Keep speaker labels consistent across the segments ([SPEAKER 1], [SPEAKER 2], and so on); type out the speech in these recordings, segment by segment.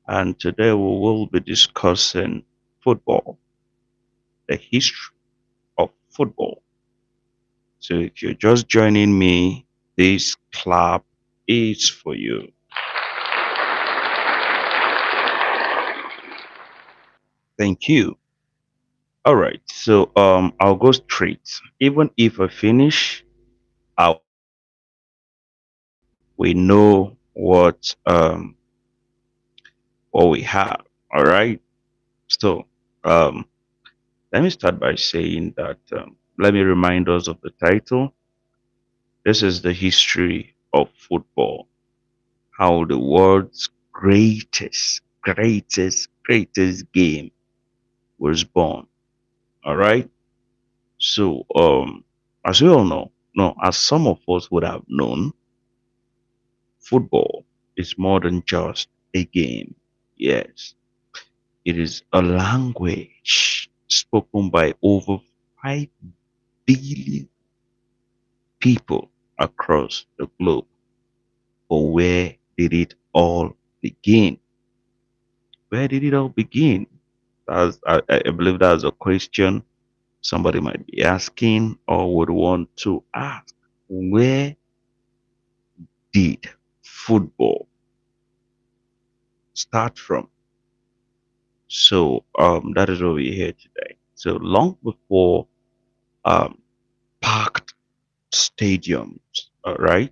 [SPEAKER 1] and today we will be discussing football, the history of football. So if you're just joining me, this clap is for you. Thank you. All right, so I'll go straight. Even if I finish, we know what we have. All right. So um, let me start by saying that let me remind us of the title. This is the history of football, how the world's greatest game was born. All right. So as we all know, no, as some of us would have known, football is more than just a game. Yes, it is a language spoken by over 5 billion people across the globe. But where did it all begin? Where did it all begin? I believe that's a question somebody might be asking or would want to ask. Where did football start from? So that is what we're here today. So long before um, packed stadiums, all right,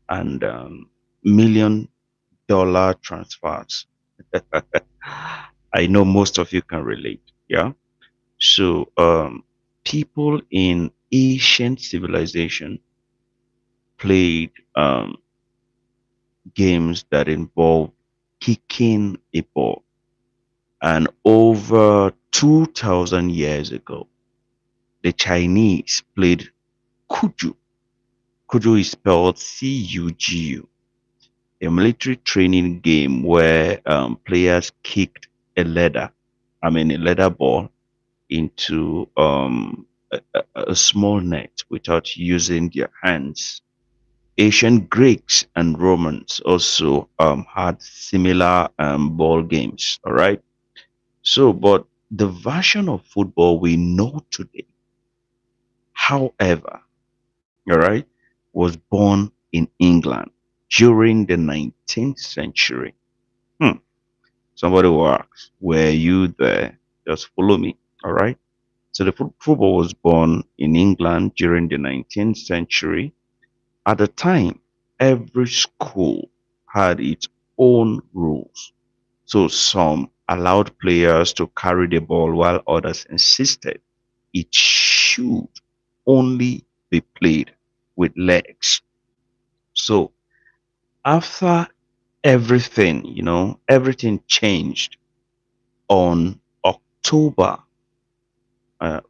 [SPEAKER 1] and $1 million transfers. I know most of you can relate. Yeah. So people in ancient civilization played games that involved kicking a ball. And over 2,000 years ago, the Chinese played Cuju. Cuju is spelled Cugu, a military training game where players kicked a leather ball into a small net without using their hands. Ancient Greeks and Romans also had similar ball games. All right. So, but the version of football we know today, however, all right, was born in England during the 19th century. Hmm. Somebody will ask, were you there? Just follow me. All right. So the football was born in England during the 19th century. At the time, every school had its own rules. So some allowed players to carry the ball while others insisted it should only be played with legs. So after everything changed on October. I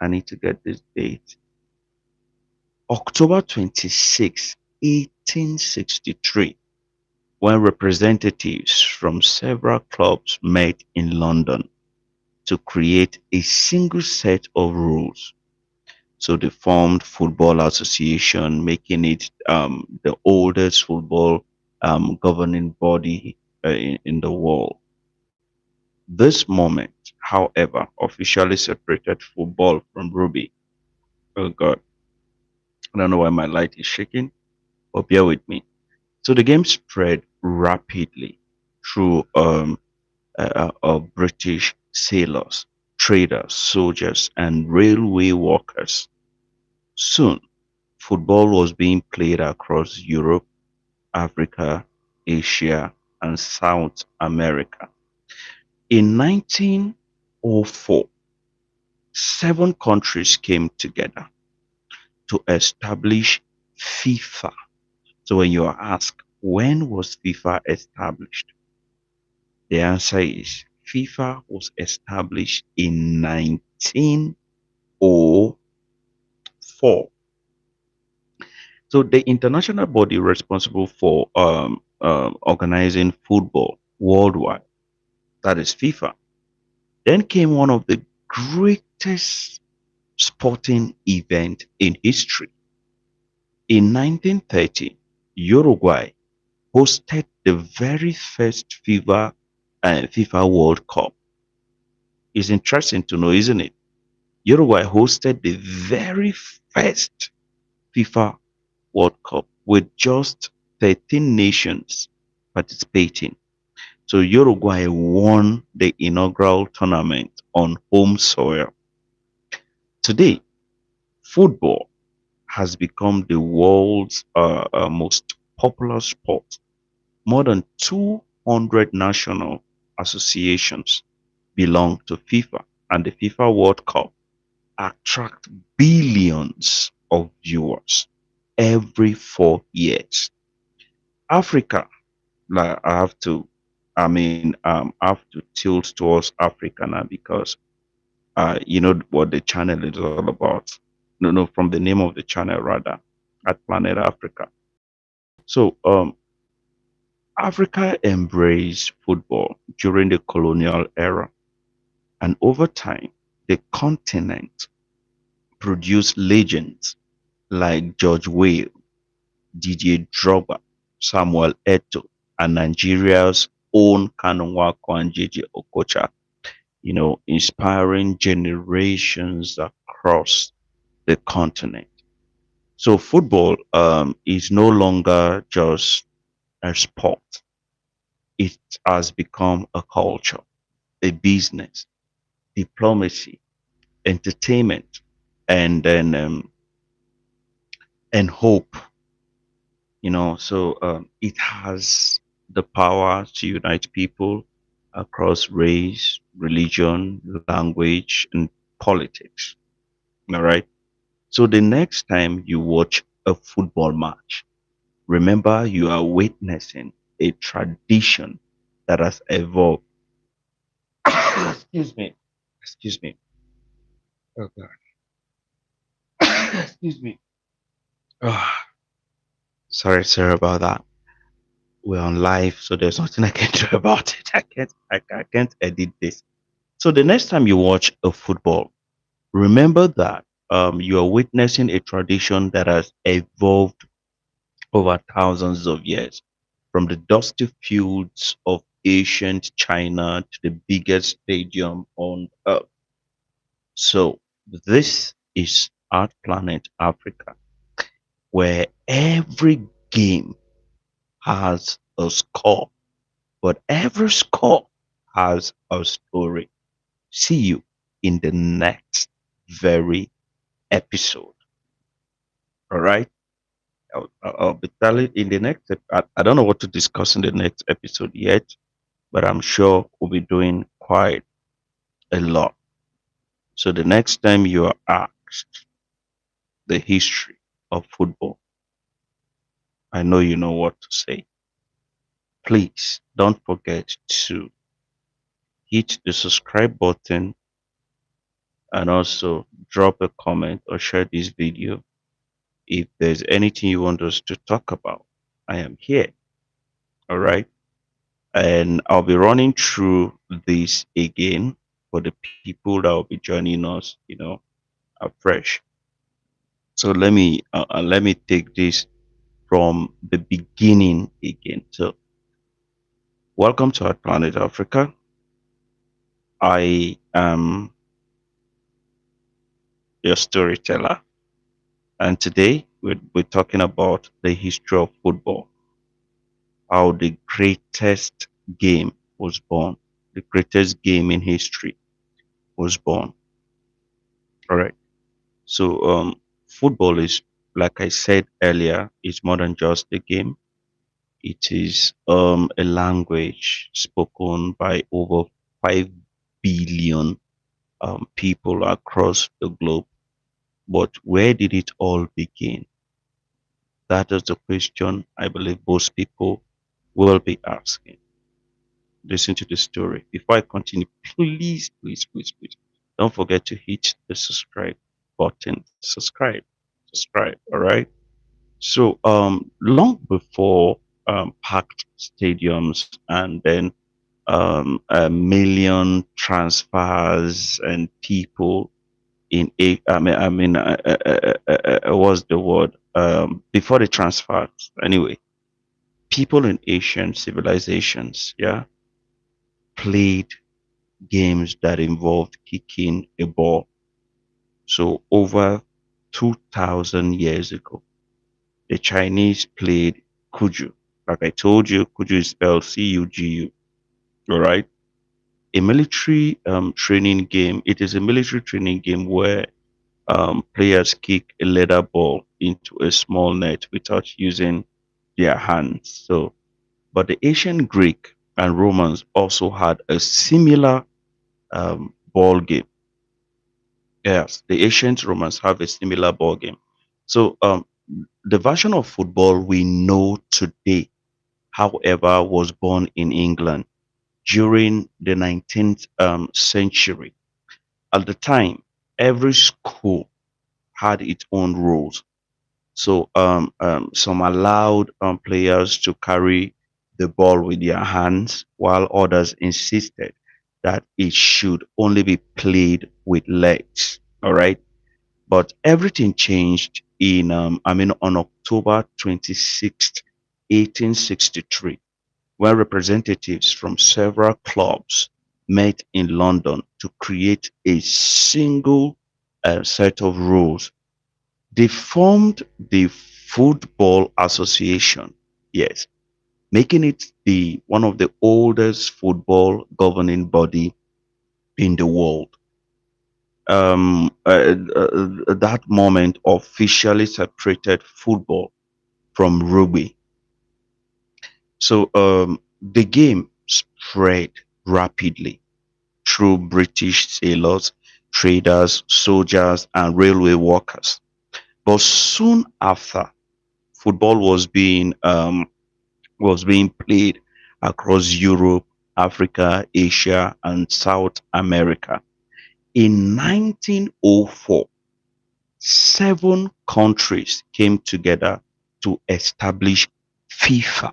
[SPEAKER 1] need to get this date. October 26, 1863, when representatives from several clubs met in London to create a single set of rules. So they formed Football Association, making it the oldest football governing body in the world. This moment, however, officially separated football from rugby. Oh God, I don't know why my light is shaking, but bear with me. So the game spread rapidly through British sailors, traders, soldiers, and railway workers. Soon, football was being played across Europe, Africa, Asia, and South America. In 1904, 7 countries came together to establish FIFA. So when you are asked, when was FIFA established? The answer is FIFA was established in 1904. So the international body responsible for organizing football worldwide, that is FIFA. Then came one of the greatest sporting event in history. In 1930, Uruguay hosted the very first FIFA World Cup. It's interesting to know, isn't it? Uruguay hosted the very first FIFA World Cup with just 13 nations participating. So Uruguay won the inaugural tournament on home soil. Today, football has become the world's most popular sport. More than 200 national associations belong to FIFA, and the FIFA World Cup attract billions of viewers every 4 years. Africa, like I have to tilt towards Africa now because you know what the channel is all about. No, no, from the name of the channel rather, at Planet Africa. So, Africa embraced football during the colonial era, and over time, the continent produced legends like George Weah, Didier Drogba, Samuel Eto'o, and Nigeria's own Kanu Nwankwo and JJ Okocha, inspiring generations across the continent. So football is no longer just a sport. It has become a culture, a business, diplomacy, entertainment, and then and hope. So it has the power to unite people across race, religion, language, and politics. All right. So the next time you watch a football match, remember you are witnessing a tradition that has evolved. Excuse me. Excuse me. Oh God. Excuse me. Ah, sorry about that. We're on live, so there's nothing I can do about it. I can't edit this. So the next time you watch a football, remember that you are witnessing a tradition that has evolved over thousands of years, from the dusty fields of ancient China to the biggest stadium on earth. So this is our planet Africa, where every game has a score, but every score has a story. See you in the next very episode. All right. I'll be telling in the next. I don't know what to discuss in the next episode yet, but I'm sure we'll be doing quite a lot. So the next time you are asked the history of football, I know you know what to say. Please don't forget to hit the subscribe button and also drop a comment or share this video. If there's anything you want us to talk about, I am here. All right. And I'll be running through this again for the people that will be joining us, afresh. So let me take this from the beginning again. So welcome to our planet Africa. I am your storyteller, and today we're talking about the history of football, how the greatest game was born, the greatest game in history was born. All right. So football is, like I said earlier, is more than just a game. It is a language spoken by over 5 billion people across the globe. But where did it all begin? That is the question I believe most people will be asking. Listen to the story. Before I continue, please, don't forget to hit the subscribe button. Subscribe. All right. So, long before packed stadiums and then a million transfers and people in a, what's the word? Before the transfers, anyway, People in ancient civilizations, yeah, played games that involved kicking a ball. So over 2000 years ago, the Chinese played Cuju. Like I told you, Cuju is spelled Cugu. All right. A military training game. It is a military training game where players kick a leather ball into a small net without using their hands. So, but the ancient Greek and Romans also had a similar ball game. Yes, the ancient Romans have a similar ball game. So, the version of football we know today, however, was born in England during the 19th century. At the time, every school had its own rules. So some allowed players to carry the ball with their hands, while others insisted that it should only be played with legs. All right. But everything changed on October 26th, 1863, where representatives from several clubs met in London to create a single set of rules. They formed the Football Association, yes, making it the one of the oldest football governing body in the world. That moment officially separated football from rugby. So the game spread rapidly through British sailors, traders, soldiers, and railway workers. But soon after, football was being played across Europe, Africa, Asia, and South America. In 1904, seven countries came together to establish FIFA.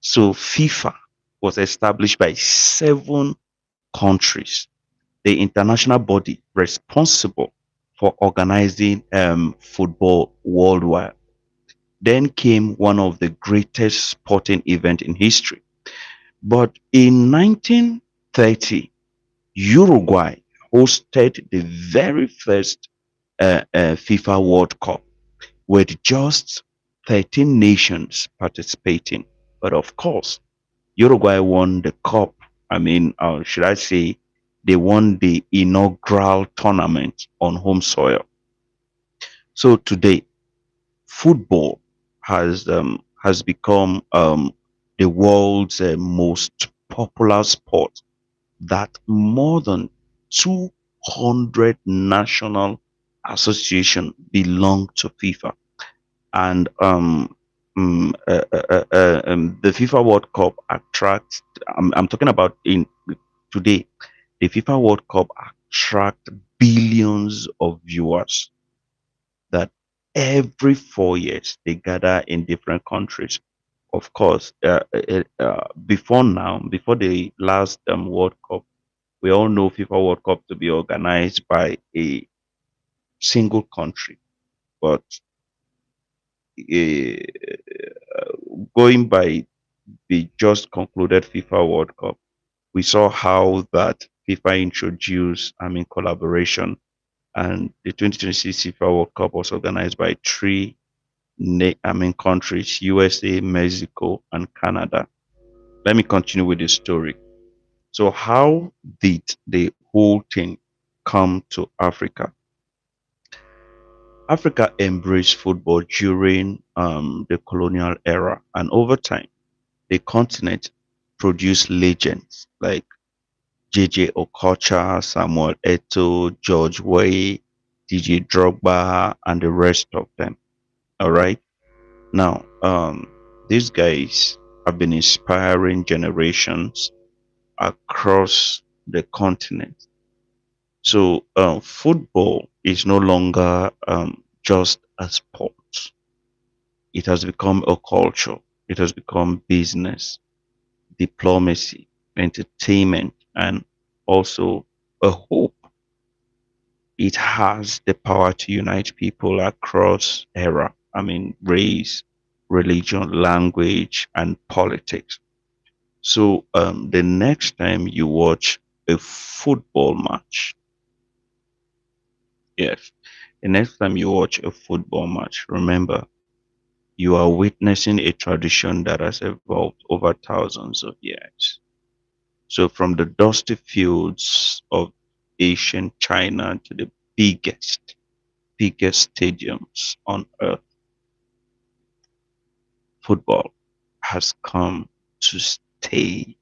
[SPEAKER 1] So FIFA was established by seven countries, the international body responsible for organizing football worldwide. Then came one of the greatest sporting events in history. But in 1930, Uruguay hosted the very first FIFA World Cup with just 13 nations participating. But of course, Uruguay won the cup. Should I say, they won the inaugural tournament on home soil. So today, football has become the world's most popular sport that more than 200 national associations belong to FIFA. And the FIFA World Cup attracts, I'm talking about in today, the FIFA World Cup attract billions of viewers that every 4 years they gather in different countries. Of course, before the last World Cup, we all know FIFA World Cup to be organized by a single country. But uh, going by the just concluded FIFA World Cup, we saw how that FIFA introduced, collaboration, and the 2026 FIFA World Cup was organized by three countries: USA, Mexico, and Canada. Let me continue with the story. So, how did the whole thing come to Africa? Africa embraced football during the colonial era, and over time, the continent produced legends like JJ Okocha, Samuel Eto'o, George Weah, DJ Drogba, and the rest of them. All right. Now, these guys have been inspiring generations across the continent. So, football is no longer just a sport. It has become a culture. It has become business, diplomacy, entertainment, and also a hope. It has the power to unite people across era, race. religion, language, and politics. So the next time you watch a football match, yes, the next time you watch a football match, remember you are witnessing a tradition that has evolved over thousands of years. So from the dusty fields of ancient China to the biggest stadiums on earth, football has come to stay.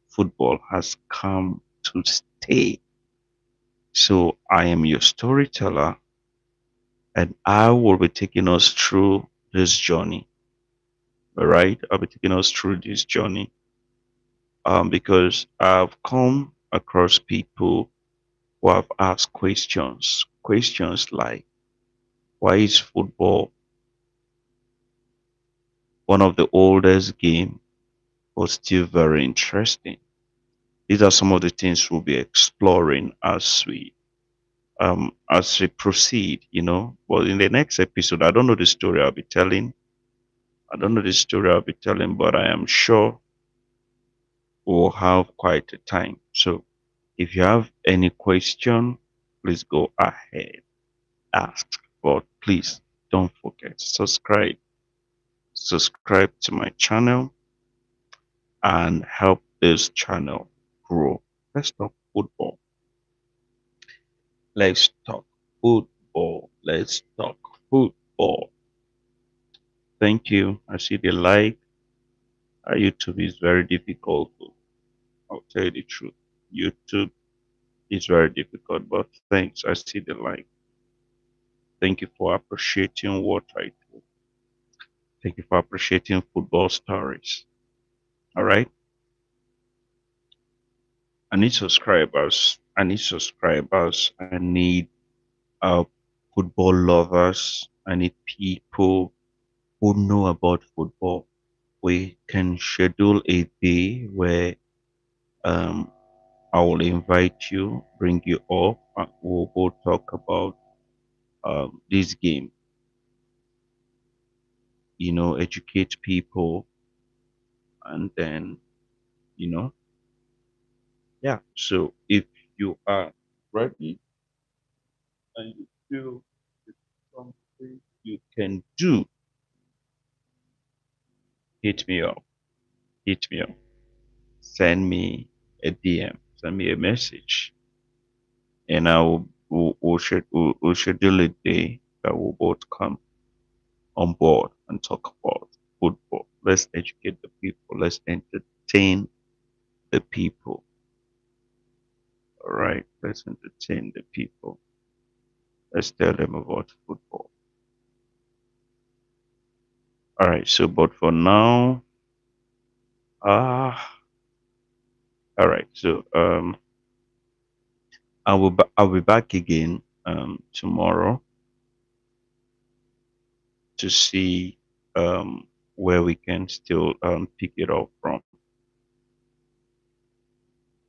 [SPEAKER 1] Football has come to stay. So I am your storyteller, and I will be taking us through this journey. All right, I'll be taking us through this journey because I've come across people who have asked questions like, why is football one of the oldest game but still very interesting? These are some of the things we'll be exploring as we proceed, But in the next episode, I don't know the story I'll be telling. I don't know the story I'll be telling, but I am sure we'll have quite a time. So if you have any question, please go ahead, ask. But please don't forget, subscribe to my channel and help this channel grow. Let's talk football. Let's talk football. Let's talk football. Thank you. I see the like. YouTube is very difficult. I'll tell you the truth. YouTube is very difficult, but thanks. I see the like. Thank you for appreciating what I do. Thank you for appreciating football stories. All right. I need subscribers. I need subscribers. I need uh, football lovers. I need people who know about football. We can schedule a day where um, I will invite you, bring you up, and we'll both talk about this game. Educate people, and then you know, yeah. So if you are ready and you feel it's something you can do, hit me up. Hit me up. Send me a DM. Send me a message, and we'll schedule a day that we'll both come on board and talk about football. Let's educate the people. Let's entertain the people. All right. Let's entertain the people. Let's tell them about football. All right. So, but for now, ah, all right. So, I'll be back again tomorrow to see where we can still pick it up from.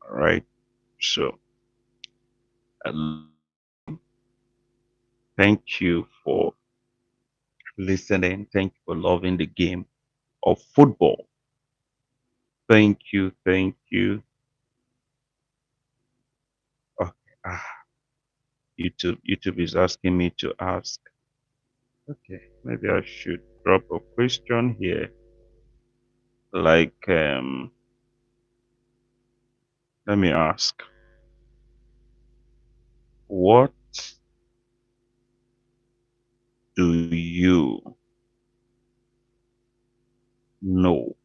[SPEAKER 1] All right. So, uh, thank you for listening. Thank you for loving the game of football. Thank you. Thank you. Okay. YouTube is asking me to ask. Okay, maybe I should drop a question here. Like, let me ask, what do you know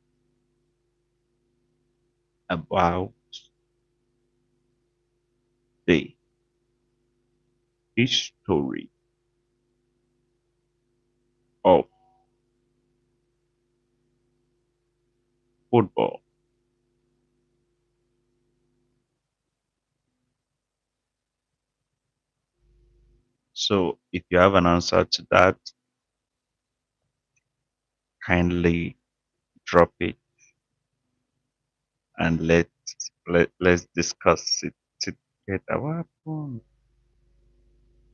[SPEAKER 1] about the history of football? So, if you have an answer to that, kindly drop it and let's discuss it together. What happened?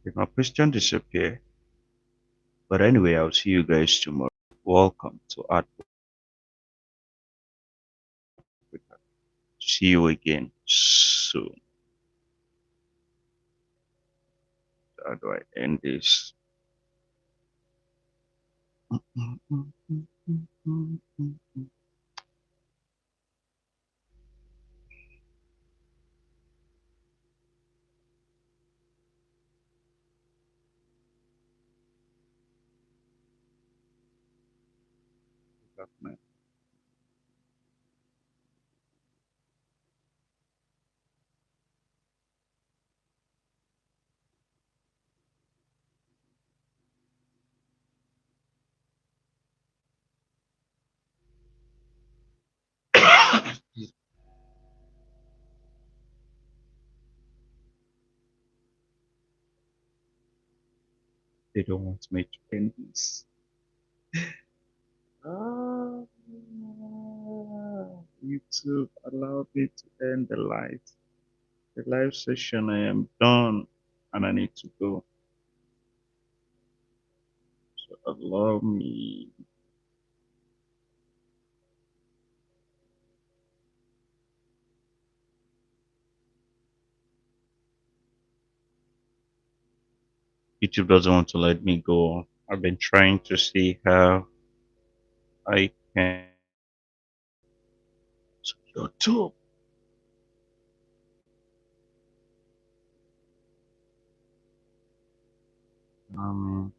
[SPEAKER 1] Did my question disappear? But anyway, I'll see you guys tomorrow. Welcome to Art Africa. See you again soon. How do I end this? They don't want me to end this. Ah, YouTube allowed me to end the live. The live session. I am done and I need to go. So allow me. YouTube doesn't want to let me go. I've been trying to see how I can. So YouTube. Um,